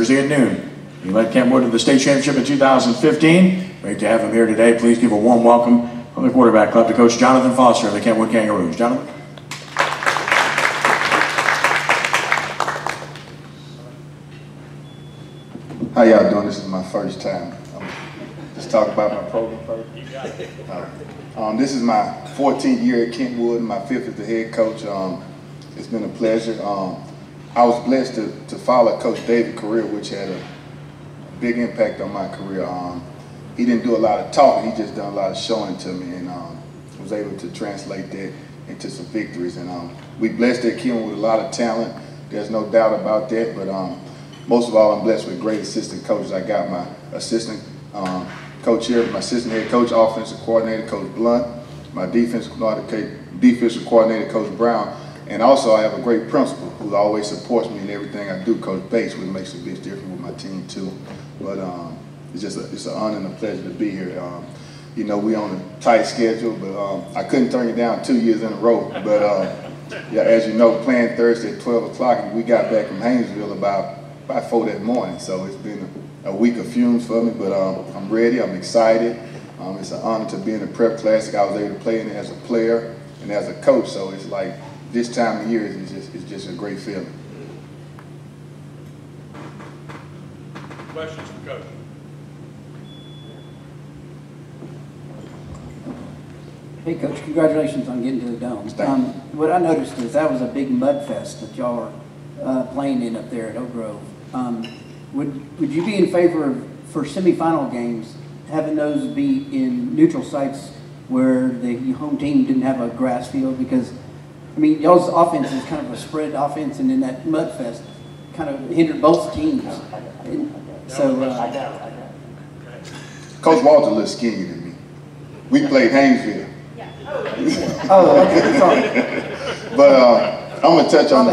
Thursday at noon. He led Kentwood to the state championship in 2015. Great to have him here today. Please give a warm welcome from the quarterback club to Coach Jonathan Foster of the Kentwood Kangaroos. Jonathan. How y'all doing? This is my first time. Just talk about my program first. This is my 14th year at Kentwood, my 5th as the head coach. It's been a pleasure. I was blessed to follow Coach David's career, which had a big impact on my career. He didn't do a lot of talking, he just done a lot of showing to me, and was able to translate that into some victories. And we blessed that Kentwood with a lot of talent. There's no doubt about that, but most of all, I'm blessed with great assistant coaches. I got my assistant coach here, my assistant head coach, offensive coordinator, Coach Blunt, my defensive coordinator, Coach Brown, and also I have a great principal who always supports me in everything I do, Coach Bates, which makes a big difference with my team too. But it's an honor and a pleasure to be here. You know, we on a tight schedule, but I couldn't turn you down 2 years in a row. But yeah, as you know, playing Thursday at 12 o'clock, we got back from Haynesville about 4 that morning, so it's been a week of fumes for me, but I'm ready, I'm excited. It's an honor to be in the Prep Classic. I was able to play in it as a player and as a coach, so it's like this time of year is just a great feeling. Questions for Coach? Hey Coach, congratulations on getting to the Dome. What I noticed is that was a big mud fest that y'all are playing in up there at Oak Grove. Would you be in favor of, for semifinal games, having those be in neutral sites where the home team didn't have a grass field? Because, I mean, y'all's offense is kind of a spread offense, and in that mud fest kind of hindered both teams. And so, Coach Walter's a little skinnier than me. We played Haynesville. oh, okay, sorry. But I'm going to touch on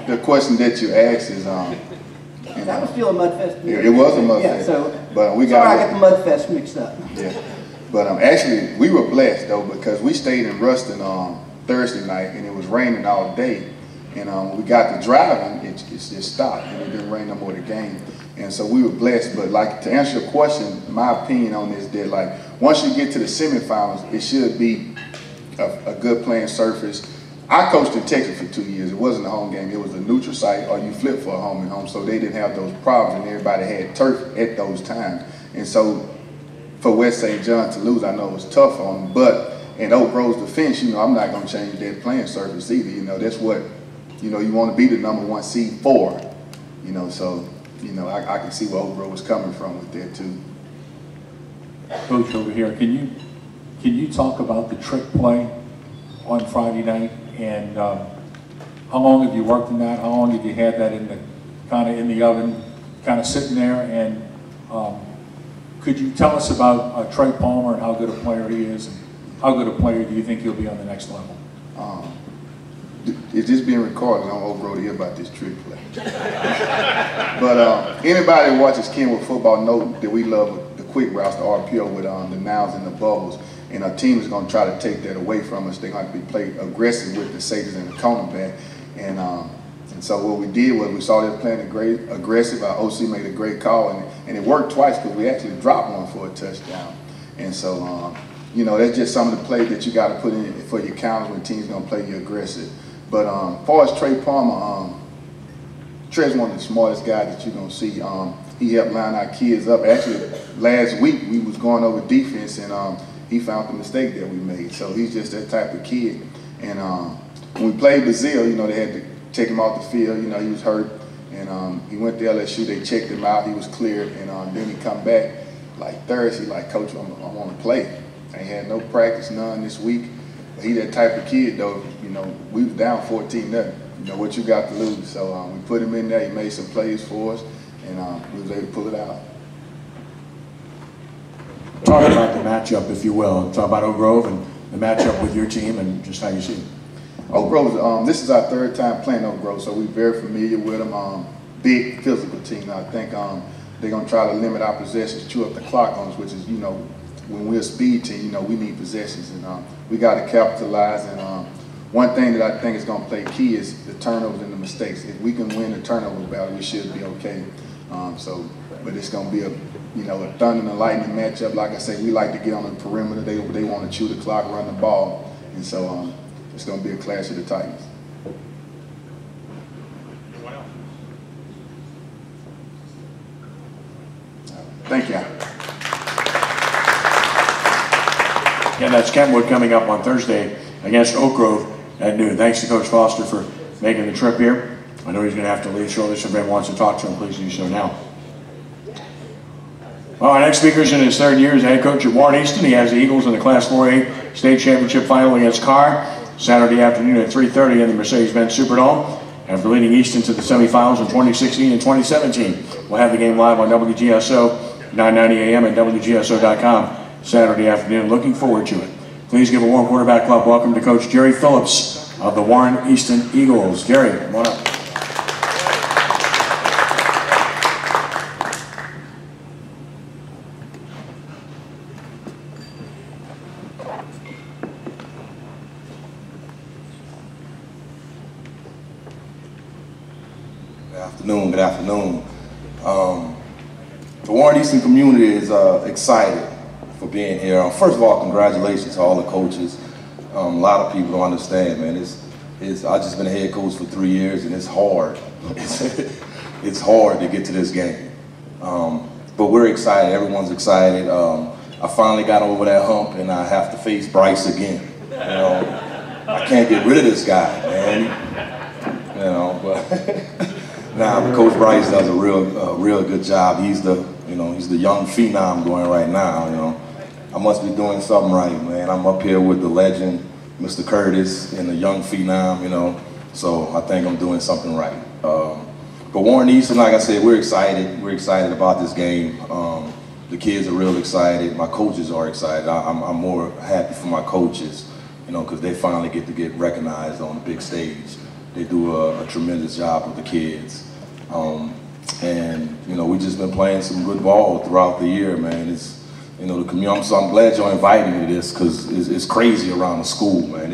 the question that you asked is, that was still a mud fest. Yeah, it was a mud fest. So, but I got the mud fest mixed up. Yeah, but actually we were blessed though, because we stayed in Ruston Thursday night and it was raining all day, and when we got to driving, it just stopped and it didn't rain no more the game, and so we were blessed. But like, to answer your question, my opinion on this, that like once you get to the semifinals, it should be a good playing surface. I coached in Texas for 2 years. It wasn't a home game. It was a neutral site, or you flip for a home and home. So they didn't have those problems, and everybody had turf at those times. And so for West St. John to lose, I know it was tough on them. But in Oak Grove's defense, you know, I'm not going to change that playing surface either. You know, that's what, you know, you want to be the #1 seed for. You know, so, you know, I can see where Oak Grove was coming from with that too. Coach, over here, can you talk about the trick play on Friday night? And how long have you worked in that? How long have you had that in the oven, kind of sitting there? And could you tell us about Trey Palmer and how good a player he is, and how good a player do you think he'll be on the next level? It's just being recorded. I don't Oak Grove to hear about this trick play. But anybody who watches Kentwood football knows that we love the quick routes, the RPO with the nows and the bubbles. And our team is going to try to take that away from us. They're going to be played aggressive with the safeties and the cornerback. And so what we did was we saw them playing aggressive. Our OC made a great call, and it worked twice because we actually dropped one for a touchdown. And so, you know, that's just some of the plays that you got to put in for your counters when teams going to play you aggressive. But as far as Trey Palmer, Trey's one of the smartest guys that you're going to see. He helped line our kids up. Actually, last week we was going over defense, and he found the mistake that we made. So he's just that type of kid. And when we played Brazil, you know, they had to take him off the field. You know, he was hurt. And he went to LSU. They checked him out. He was cleared. And then he come back like Thursday, like, Coach, I want to play. I ain't had no practice, none this week. But he that type of kid, though. You know, we was down 14-0. You know, what you got to lose. So we put him in there. He made some plays for us. And we was able to pull it out. Talk about the matchup, if you will. Talk about Oak Grove and the matchup with your team and just how you see it. Oak Grove, this is our 3rd time playing Oak Grove, so we're very familiar with them. Big physical team. I think they're going to try to limit our possessions, chew up the clock on us, which is, you know, when we're a speed team, you know, we need possessions, and we got to capitalize. And one thing that I think is going to play key is the turnovers and the mistakes. If we can win the turnover battle, we should be okay. But it's going to be a thunder and lightning matchup. Like I say, we like to get on the perimeter. They want to chew the clock, run the ball, and so it's going to be a clash of the Titans. Thank you. And that's Kentwood coming up on Thursday against Oak Grove at noon. Thanks to Coach Foster for making the trip here. I know he's going to have to leave shortly, so if anyone wants to talk to him, please do so now. Well, our next speaker is in his third year as head coach at Warren Easton. He has the Eagles in the Class 4A state championship final against Karr Saturday afternoon at 3:30 in the Mercedes-Benz Superdome. After leading Easton to the semifinals in 2016 and 2017, we'll have the game live on WGSO 9:90 a.m. and WGSO.com Saturday afternoon. Looking forward to it. Please give a warm quarterback club welcome to Coach Jerry Phillips of the Warren Easton Eagles. Jerry, come on up. Good afternoon. The Warren Easton community is excited for being here. First of all, congratulations to all the coaches. A lot of people don't understand, man. I've just been a head coach for 3 years, and it's hard. It's hard to get to this game. But we're excited. Everyone's excited. I finally got over that hump, and I have to face Brice again. I can't get rid of this guy, man. But. Nah, Coach Brice does a real good job. He's the young phenom going right now. I must be doing something right, man. I'm up here with the legend, Mr. Curtis, and the young phenom. So I think I'm doing something right. But Warren Easton, like I said, we're excited. We're excited about this game. The kids are real excited. My coaches are excited. I'm more happy for my coaches, because they finally get to get recognized on the big stage. They do a tremendous job with the kids. And we just been playing some good ball throughout the year, man. It's, the community, so I'm glad y'all invited me to this, because it's crazy around the school, man.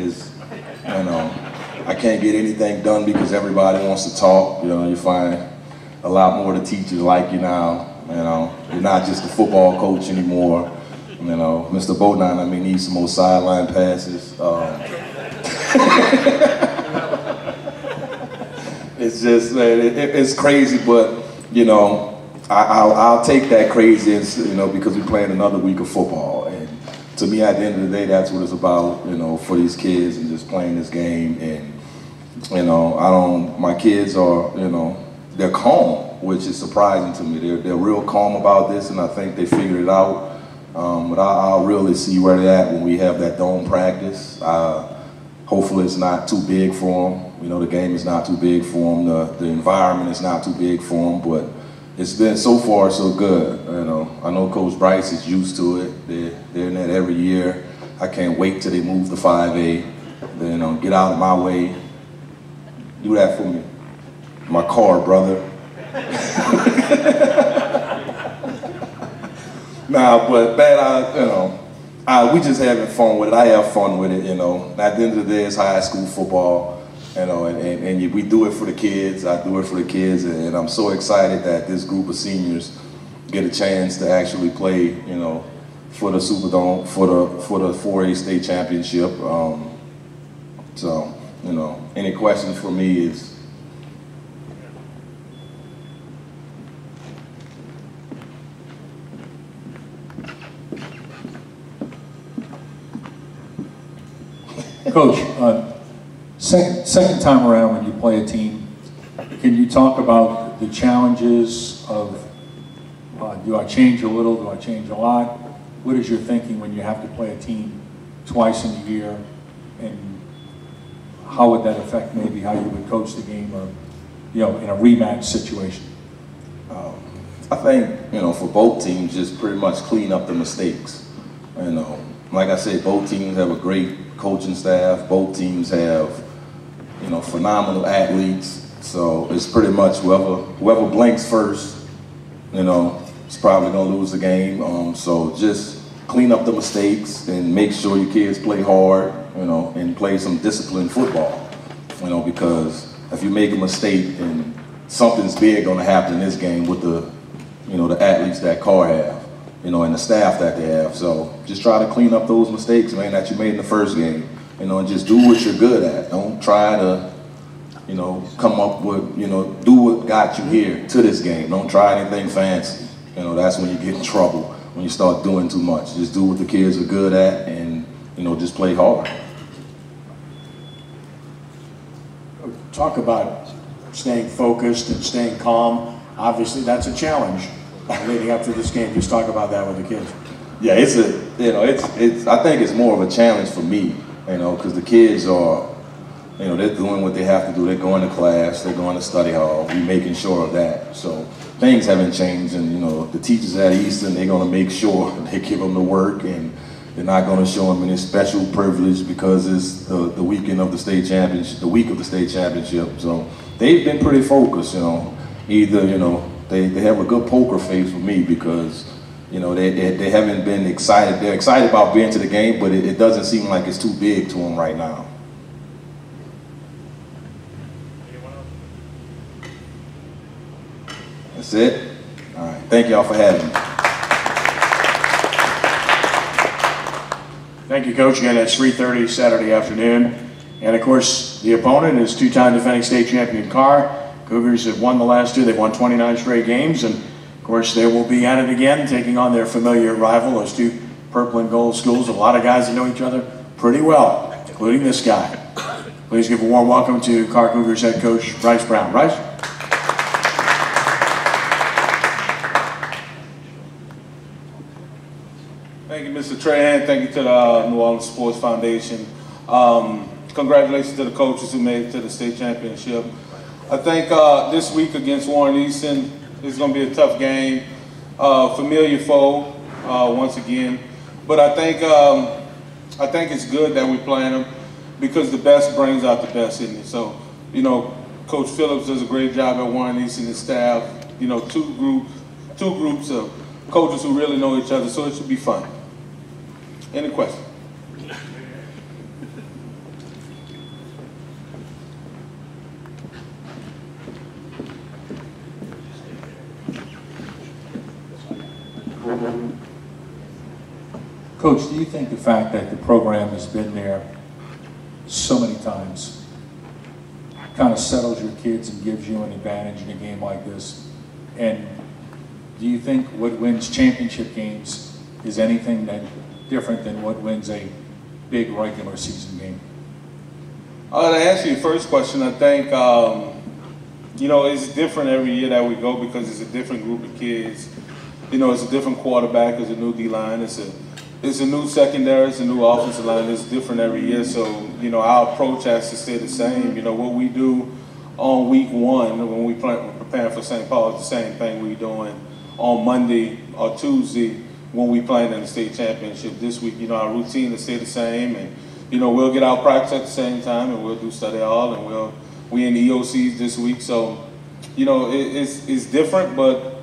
I can't get anything done because everybody wants to talk. You find a lot more of the teachers like you now. You're not just a football coach anymore. Mr. Bodine, needs some more sideline passes. It's just, man, it's crazy, but, I'll take that crazy, because we're playing another week of football. And to me, at the end of the day, that's what it's about, for these kids and just playing this game. And, my kids are, they're calm, which is surprising to me. They're real calm about this, and I think they figured it out. But I'll really see where they're at when we have that dome practice. Hopefully it's not too big for them. The game is not too big for them. The environment is not too big for them. But it's been so far so good. I know Coach Brice is used to it. They're in that every year. I can't wait till they move to 5A. Then get out of my way. Do that for me. My Karr, brother. Nah, but man, we just having fun with it. I have fun with it, At the end of the day, it's high school football, and we do it for the kids. I do it for the kids, and I'm so excited that this group of seniors get a chance to actually play, for the Superdome, for the 4A state championship. So, any questions for me is. Coach, second time around when you play a team, can you talk about the challenges of, do I change a little, do I change a lot? What is your thinking when you have to play a team twice in a year, and how would that affect maybe how you would coach the game, or, in a rematch situation? I think, for both teams, just pretty much clean up the mistakes. Like I said, both teams have a great coaching staff. Both teams have, phenomenal athletes. So it's pretty much whoever blinks first, is probably gonna lose the game. So just clean up the mistakes and make sure your kids play hard, and play some disciplined football. Because if you make a mistake, then something's big gonna happen in this game with the athletes that Karr have, you know, and the staff that they have. So just try to clean up those mistakes, man, that you made in the first game, you know, and just do what you're good at. Don't try to, you know, come up with, you know, do what got you here to this game. Don't try anything fancy. You know, that's when you get in trouble, when you start doing too much. Just do what the kids are good at and, you know, just play hard. Talk about staying focused and staying calm. Obviously, that's a challenge leading up to this game. Just talk about that with the kids. Yeah, it's a, you know, it's. I think it's more of a challenge for me, you know, because the kids are, you know, they're doing what they have to do. They're going to class, they're going to study hall. We're making sure of that. So things haven't changed, and you know, the teachers at Easton, they're going to make sure they give them the work, and they're not going to show them any special privilege because it's the weekend of the state championship, the week of the state championship. So they've been pretty focused, you know. Either, you know, they have a good poker face with me because, you know, they haven't been excited. They're excited about being to the game, but it doesn't seem like it's too big to them right now. That's it? All right. Thank y'all for having me. Thank you, Coach. Again, that's 3:30 Saturday afternoon. And of course, the opponent is two-time defending state champion Karr. Cougars have won the last two. They've won 29 straight games. And of course, they will be at it again, taking on their familiar rival, those two purple and gold schools. A lot of guys that know each other pretty well, including this guy. Please give a warm welcome to Karr Cougars head coach, Brice Brown. Brice? Thank you, Mr. Trahan. Thank you to the New Orleans Sports Foundation. Congratulations to the coaches who made it to the state championship. I think this week against Warren Easton is going to be a tough game. Familiar foe, once again. But I think it's good that we're playing them because the best brings out the best in it. So, you know, Coach Phillips does a great job at Warren Easton and his staff. You know, two groups of coaches who really know each other, so it should be fun. Any questions? Coach, do you think the fact that the program has been there so many times kind of settles your kids and gives you an advantage in a game like this? And do you think what wins championship games is anything that different than what wins a big regular season game? To answer your first question, I think, you know, it's different every year that we go because it's a different group of kids. You know, it's a different quarterback, it's a new D-line, it's a new secondary, it's a new offensive line. It's different every year, so, you know, our approach has to stay the same. You know, what we do on week one when we're preparing for St. Paul is the same thing we're doing on Monday or Tuesday when we playing in the state championship. This week, you know, our routine will stay the same, and, you know, we'll get our practice at the same time, and we'll do study hall, and we in the EOCs this week. So, you know, it's different, but,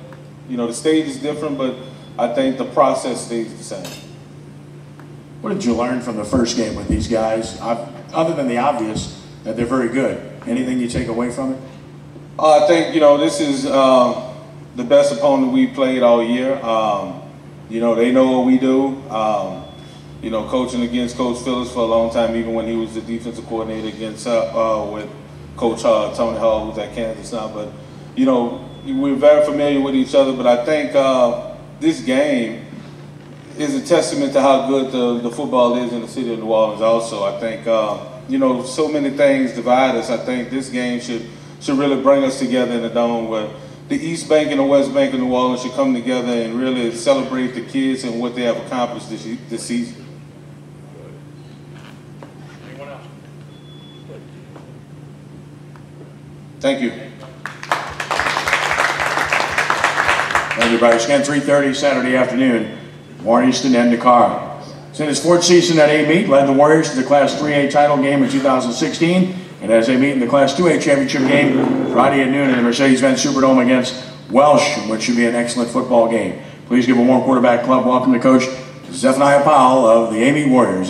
you know, the stage is different, but I think the process stays the same. What did you learn from the first game with these guys, other than the obvious, that they're very good? Anything you take away from it? I think, you know, this is the best opponent we played all year. You know, they know what we do. You know, coaching against Coach Phillips for a long time, even when he was the defensive coordinator against with Coach Tony Hall, who's at Kansas now. But, you know, we're very familiar with each other. But I think this game is a testament to how good the football is in the city of New Orleans also. I think, you know, so many things divide us. I think this game should really bring us together in the Dome, where the East Bank and the West Bank of New Orleans should come together and really celebrate the kids and what they have accomplished this season. Anyone else? Thank you. Thank you, Brice. Again, 3:30 Saturday afternoon. Warren Easton and Karr. It's in his fourth season at Amite, led the Warriors to the Class 3A title game in 2016, and as they meet in the Class 2A championship game Friday at noon in the Mercedes-Benz Superdome against Welsh, which should be an excellent football game. Please give a warm quarterback club welcome to Coach Zephaniah Powell of the Amite Warriors.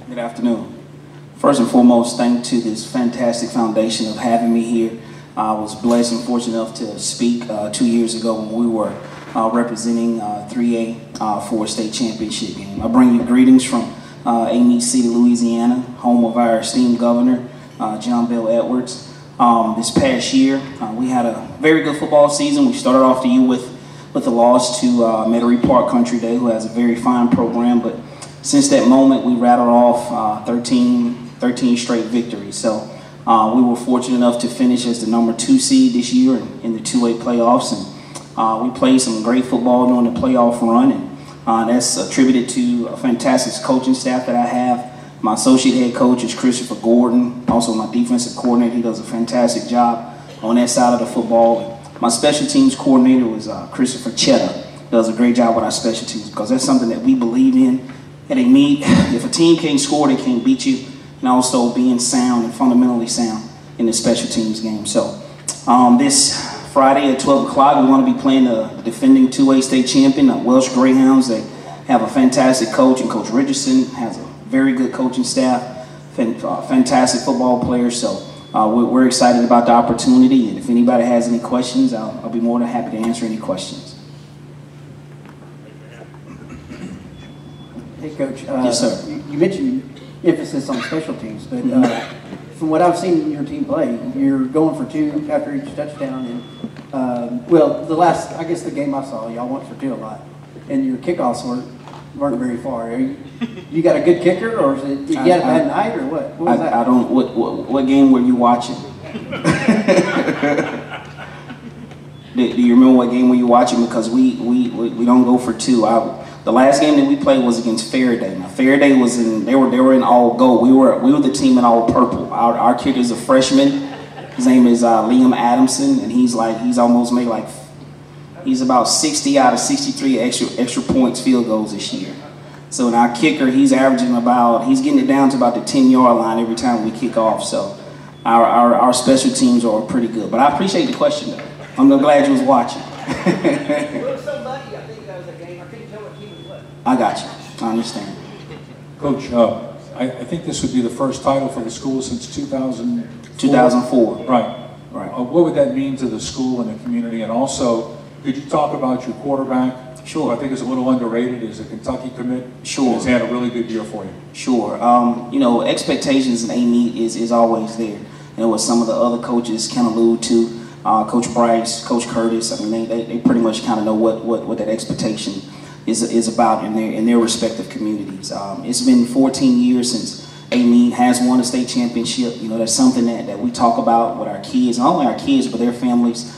Good afternoon. First and foremost, thank to this fantastic foundation of having me here. I was blessed and fortunate enough to speak 2 years ago when we were representing 3A for a state championship game. I bring you greetings from Amite City, Louisiana, home of our esteemed governor, John Bell Edwards. This past year, we had a very good football season. We started off the year with a loss to Metairie Park Country Day, who has a very fine program, but since that moment, we rattled off 13 straight victories. So we were fortunate enough to finish as the number 2 seed this year in the 2A playoffs, and we played some great football during the playoff run, and that's attributed to a fantastic coaching staff that I have. My associate head coach is Christopher Gordon, also my defensive coordinator. He does a fantastic job on that side of the football. My special teams coordinator was Christopher Chetta. Does a great job with our special teams because that's something that we believe in. At Amite, if a team can't score, they can't beat you, and also being sound and fundamentally sound in the special teams game. So this Friday at 12 o'clock, we want to be playing the defending 2A state champion, the Welsh Greyhounds. They have a fantastic coach, and Coach Richardson has a very good coaching staff, fantastic football players. So we're excited about the opportunity, and if anybody has any questions, I'll be more than happy to answer any questions. Hey, Coach. Yes, sir. You mentioned emphasis on special teams, but from what I've seen your team play, you're going for 2 after each touchdown. And well, I guess the game I saw, y'all went for 2 a lot, and your kickoffs weren't very far. You got a good kicker, or is it you got a bad night, or what? What was that? I don't. What game were you watching? Do you remember what game were you watching? Because we don't go for 2. The last game that we played was against Faraday. Now Faraday was they were in all gold. We were the team in all purple. Our kicker's a freshman. His name is Liam Adamson, and he's almost made he's about 60 out of 63 extra points field goals this year. So in our kicker, he's averaging he's getting it down to about the 10-yard line every time we kick off. So our special teams are pretty good. But I appreciate the question though. I'm glad you was watching. I got you. I understand. Coach, I think this would be the first title for the school since 2004. 2004. Right. Right. What would that mean to the school and the community? And also, could you talk about your quarterback? Sure. I think it's a little underrated. Is a Kentucky commit. Sure. He's had a really good year for you. Sure. Expectations in Amite is always there. And what some of the other coaches can allude to, Coach Brice, Coach Curtis. I mean, they pretty much kind of know what that expectation is about in their respective communities. It's been 14 years since Amite has won a state championship. That's something that we talk about with our kids, not only our kids but their families,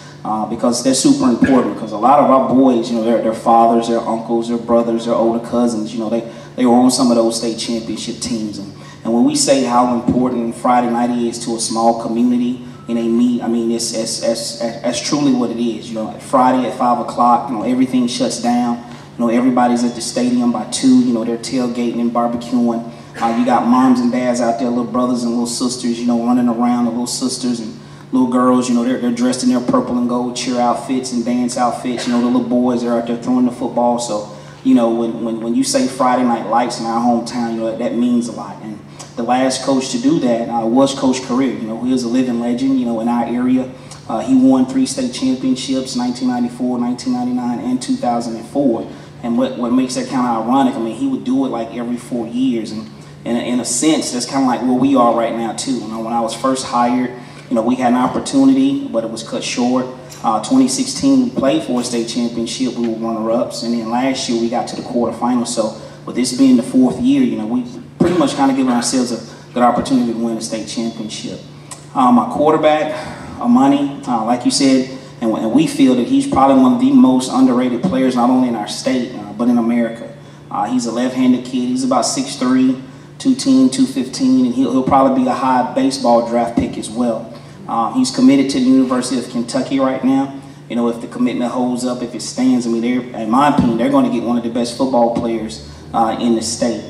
because they're super important. Because a lot of our boys, their fathers, their uncles, their brothers, their older cousins, they were on some of those state championship teams. And when we say how important Friday night is to a small community in Amite, I mean that's truly what it is. Friday at 5 o'clock, everything shuts down. Everybody's at the stadium by 2. They're tailgating and barbecuing. You got moms and dads out there, little brothers and little sisters, running around. The little sisters and little girls, they're dressed in their purple and gold cheer outfits and dance outfits. The little boys are out there throwing the football. So, when you say Friday Night Lights in our hometown, that means a lot. And the last coach to do that was Coach Karr. He is a living legend, in our area. He won 3 state championships, 1994, 1999, and 2004. And what makes that kind of ironic, I mean, he would do it like every 4 years. And in a sense, that's kind of like where we are right now, too. When I was first hired, we had an opportunity, but it was cut short. 2016, we played for a state championship. We were runner-ups. And then last year, we got to the quarterfinals. So with this being the 4th year, we pretty much kind of given ourselves a good opportunity to win a state championship. My quarterback, Amite, like you said, and we feel that he's probably one of the most underrated players, not only in our state, but in America. He's a left-handed kid. He's about 6'3", 210, 215, and he'll probably be a high baseball draft pick as well. He's committed to the University of Kentucky right now. If the commitment holds up, if it stands, I mean, in my opinion, they're going to get one of the best football players in the state.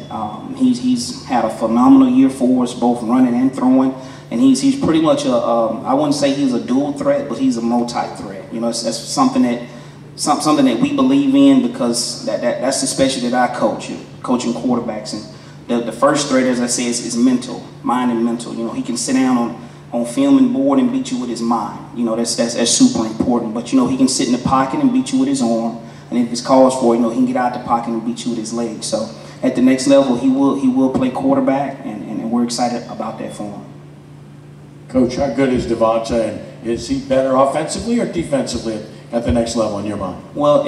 He's had a phenomenal year for us, both running and throwing. And he's pretty much I wouldn't say he's a dual threat, but he's a multi-threat. That's something that we believe in, because that's the specialty that I coach, coaching quarterbacks. And The first threat, as I say, is mental, mind and mental. You know, he can sit down on film and board and beat you with his mind. You know, that's super important. But, you know, he can sit in the pocket and beat you with his arm. And if it's calls for, you know, he can get out the pocket and beat you with his legs. So at the next level, he will play quarterback, and we're excited about that for him. Coach, how good is Devonta, and is he better offensively or defensively at the next level in your mind? Well,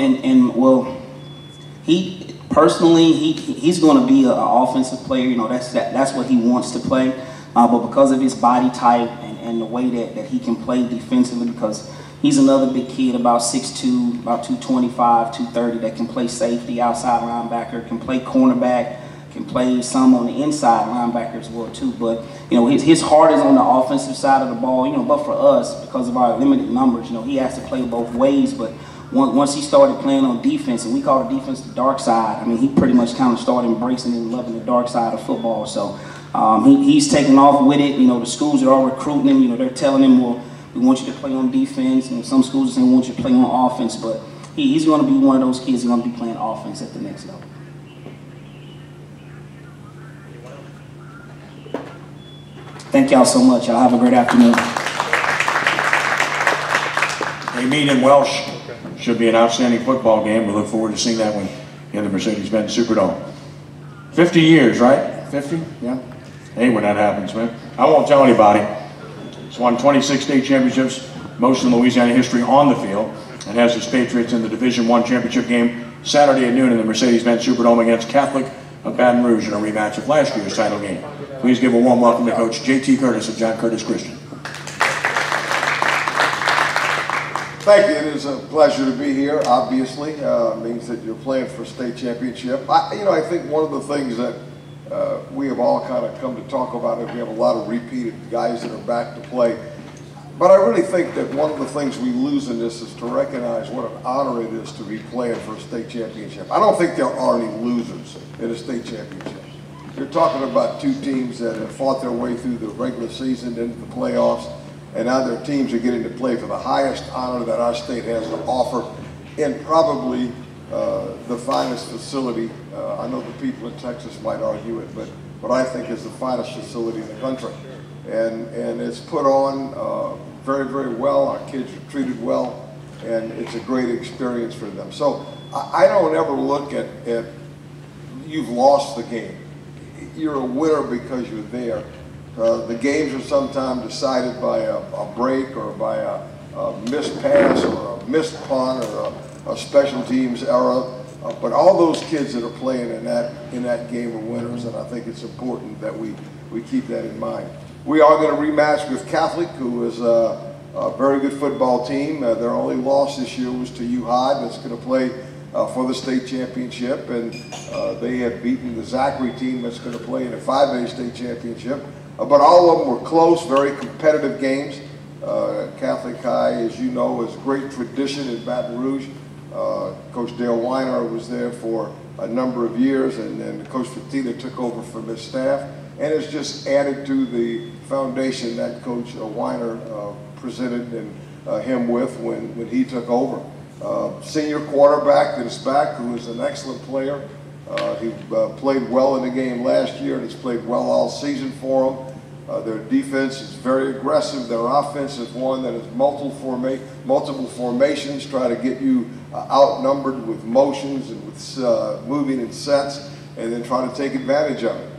he personally, he's going to be an offensive player. You know, that's what he wants to play. But because of his body type and the way that he can play defensively, because he's another big kid, about 6'2", about 225, 230, that can play safety, outside linebacker, can play cornerback, can play some on the inside linebacker as well too. But, you know, his heart is on the offensive side of the ball, you know, but for us, because of our limited numbers, you know, he has to play both ways. But once he started playing on defense, and we call the defense the dark side, I mean, he pretty much kind of started embracing and loving the dark side of football. So he's taking off with it. You know, the schools are all recruiting him. You know, they're telling him, well, we want you to play on defense, and some schools are saying we want you to play on offense. But he's going to be one of those kids who's going to be playing offense at the next level. Thank y'all so much. Y'all have a great afternoon. They meet in Welsh. Should be an outstanding football game. We look forward to seeing that one in the Mercedes-Benz Superdome. 50 years, right? 50? Yeah. Hey, when that happens, man. I won't tell anybody. It's won 26 state championships, most in Louisiana history on the field, and has its Patriots in the Division I championship game Saturday at noon in the Mercedes-Benz Superdome against Catholic of Baton Rouge in a rematch of last year's title game. Please give a warm welcome to Coach J.T. Curtis of John Curtis Christian. Thank you. It is a pleasure to be here. Obviously, means that you're playing for a state championship. I think one of the things that we have all kind of come to talk about is we have a lot of repeated guys that are back to play. But I really think that one of the things we lose in this is to recognize what an honor it is to be playing for a state championship. I don't think there are any losers in a state championship. You're talking about two teams that have fought their way through the regular season into the playoffs, and now their teams are getting to play for the highest honor that our state has to offer in probably the finest facility. I know the people in Texas might argue it, but what I think is the finest facility in the country. And it's put on very, very well. Our kids are treated well, and it's a great experience for them. So I don't ever look at you've lost the game. You're a winner because you're there. The games are sometimes decided by a break or by a missed pass or a missed punt or a special teams error. But all those kids that are playing in that game are winners, and I think it's important that we keep that in mind. We are going to rematch with Catholic, who is a very good football team. Their only loss this year was to U-High, that's going to play for the state championship, and they have beaten the Zachary team that's going to play in a 5A state championship. But all of them were close, very competitive games. Catholic High, as you know, has great tradition in Baton Rouge. Coach Dale Weiner was there for a number of years, and then Coach Fatita took over from his staff, and it's just added to the foundation that Coach Weiner presented him with when he took over. Senior quarterback that is back, who is an excellent player. He played well in the game last year and has played well all season for them. Their defense is very aggressive. Their offense is one that is multiple formations, try to get you outnumbered with motions and with moving in sets, and then try to take advantage of it.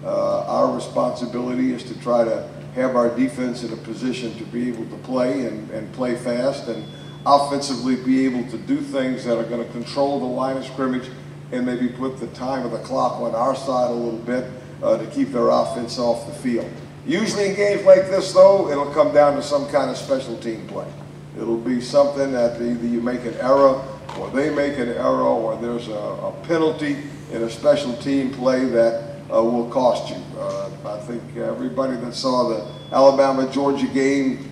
Our responsibility is to try to have our defense in a position to be able to play and play fast, and offensively be able to do things that are going to control the line of scrimmage and maybe put the time of the clock on our side a little bit to keep their offense off the field. Usually in games like this, though, it'll come down to some kind of special team play. It'll be something that either you make an error, or they make an error, or there's a penalty in a special team play that will cost you. I think everybody that saw the Alabama-Georgia game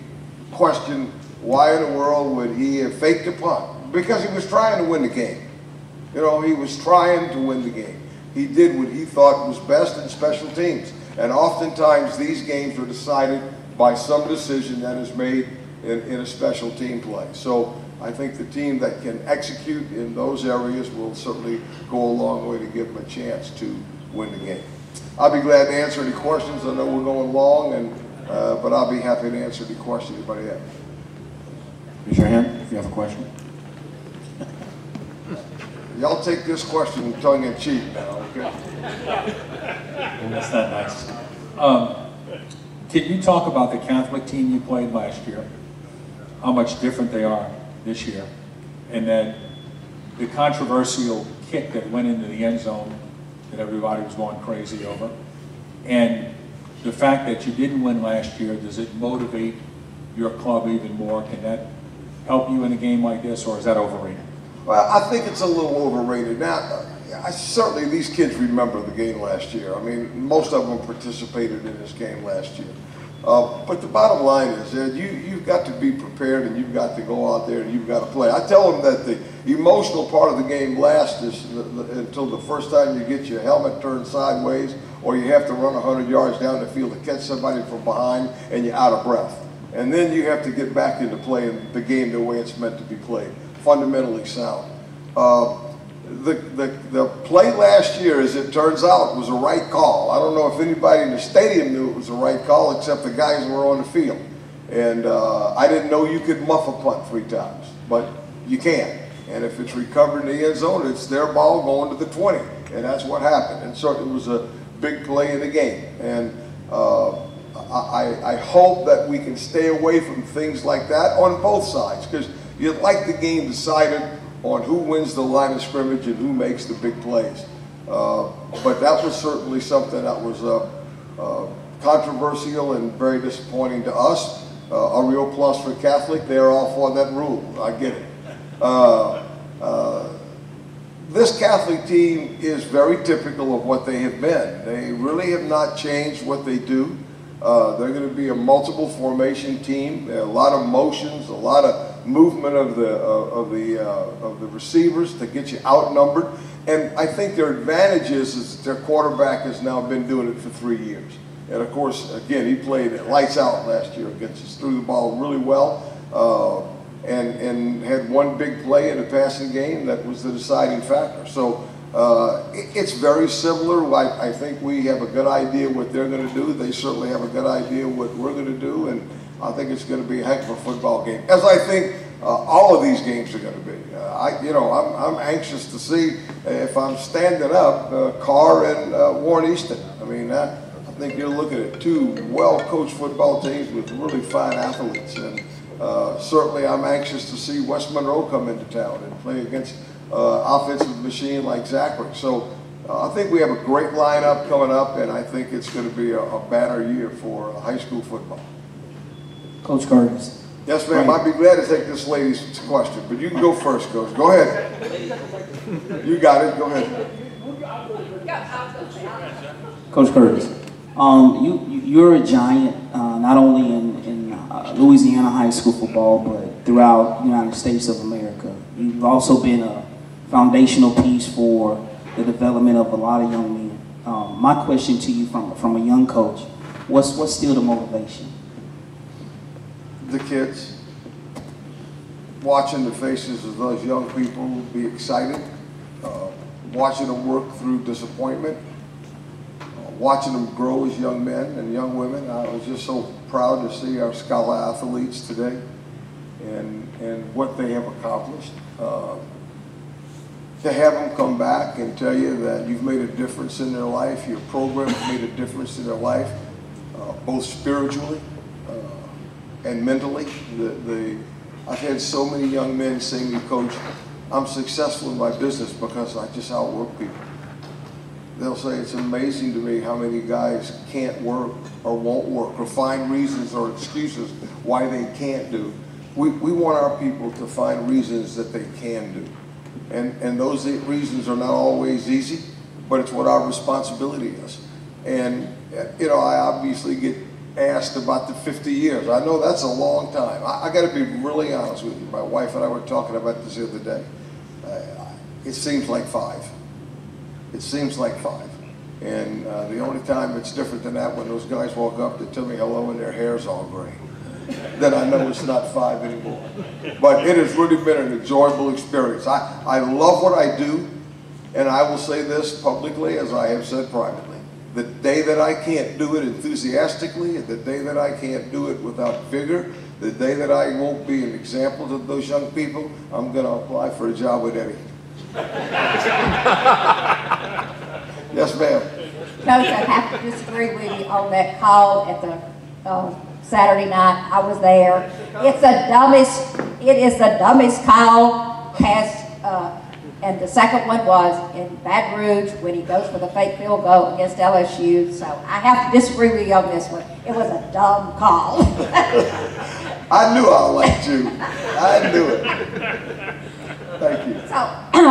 questioned why in the world would he have faked a punt? Because he was trying to win the game. You know, he was trying to win the game. He did what he thought was best in special teams. And oftentimes these games are decided by some decision that is made in a special team play. So I think the team that can execute in those areas will certainly go a long way to give them a chance to win the game. I'll be glad to answer any questions. I know we're going long, but I'll be happy to answer any questions anybody has. Raise your hand if you have a question. Y'all take this question tongue in cheek now, okay? That's not nice. Can you talk about the Catholic team you played last year? How much different they are this year? And then the controversial kick that went into the end zone that everybody was going crazy over. And the fact that you didn't win last year, does it motivate your club even more? Can that help you in a game like this, or is that overrated? Well, I think it's a little overrated. Now, certainly these kids remember the game last year. I mean, most of them participated in this game last year. But the bottom line is that you've got to be prepared, and you've got to go out there and you've got to play. I tell them that the emotional part of the game lasts until the first time you get your helmet turned sideways, or you have to run 100 yards down the field to catch somebody from behind and you're out of breath. And then you have to get back into playing the game the way it's meant to be played, fundamentally sound. The play last year, as it turns out, was a right call. I don't know if anybody in the stadium knew it was a right call except the guys who were on the field. And I didn't know you could muff a punt 3 times, but you can. And if it's recovered in the end zone, it's their ball going to the 20. And that's what happened. And so it was a big play in the game. And I hope that we can stay away from things like that on both sides, because you'd like the game decided on who wins the line of scrimmage and who makes the big plays. But that was certainly something that was controversial and very disappointing to us. A real plus for Catholic. They're all for that rule. I get it. This Catholic team is very typical of what they have been. They really have not changed what they do. They're going to be a multiple formation team. There are a lot of motions, a lot of movement of the receivers to get you outnumbered. And I think their advantage is their quarterback has now been doing it for 3 years. And of course, again, he played lights out last year against us, threw the ball really well, and had one big play in the passing game that was the deciding factor. So it's very similar. I think we have a good idea what they're going to do. They certainly have a good idea what we're going to do, and I think it's going to be a heck of a football game, as I think all of these games are going to be. I'm anxious to see if I'm standing up Karr and Warren Easton. I mean, I think you're looking at 2 well-coached football teams with really fine athletes, and certainly I'm anxious to see West Monroe come into town and play against offensive machine like Zachary. So I think we have a great lineup coming up, and I think it's going to be a banner year for high school football. Coach Curtis. Yes, ma'am. I'd be glad to take this lady's question, but you can go first, Coach. Go ahead. You got it. Go ahead. Coach Curtis, you're a giant, not only in Louisiana high school football, but throughout the United States of America. You've also been a foundational piece for the development of a lot of young men. My question to you from a young coach, what's still the motivation? The kids, watching the faces of those young people be excited, watching them work through disappointment, watching them grow as young men and young women. I was just so proud to see our scholar athletes today and what they have accomplished. To have them come back and tell you that you've made a difference in their life, your program has made a difference in their life, both spiritually and mentally. I've had so many young men say to me, Coach, I'm successful in my business because I just outwork people. They'll say it's amazing to me how many guys can't work or won't work or find reasons or excuses why they can't do. We want our people to find reasons that they can do. And those reasons are not always easy, but it's what our responsibility is. And, I obviously get asked about the 50 years. I know that's a long time. I got to be really honest with you. My wife and I were talking about this the other day. It seems like 5. It seems like 5. And the only time it's different than that when those guys walk up to tell me hello and their hair's all gray. Then I know it's not 5 anymore. But it has really been an enjoyable experience. I love what I do, and I will say this publicly as I have said privately. The day that I can't do it enthusiastically, the day that I can't do it without vigor, the day that I won't be an example to those young people, I'm going to apply for a job with Eddie. Yes, ma'am. Coach, I have to disagree with you on that call at the Saturday night. I was there. It is the dumbest call pass. And the second one was in Baton Rouge when he goes for the fake field goal against LSU. So I have to disagree with you on this one. It was a dumb call. I knew I liked you. I knew it. Thank you. So, and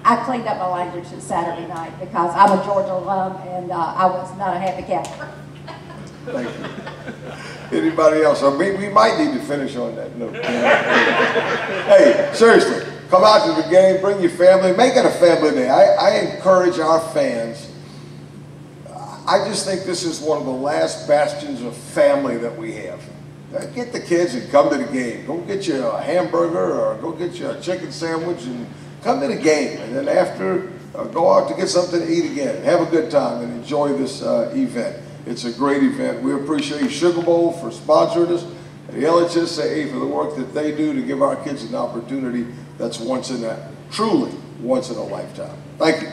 I cleaned up my language this Saturday night because I'm a Georgia alum and I was not a happy camper. Thank you. Anybody else? We might need to finish on that note. Hey, seriously, come out to the game, bring your family, make it a family day. I encourage our fans. I just think this is one of the last bastions of family that we have. Get the kids and come to the game. Go get you a hamburger or go get you a chicken sandwich and come to the game. And then after, go out to get something to eat again. Have a good time and enjoy this event. It's a great event. We appreciate Sugar Bowl for sponsoring us, and the LHSAA for the work that they do to give our kids an opportunity that's truly once in a lifetime. Thank you.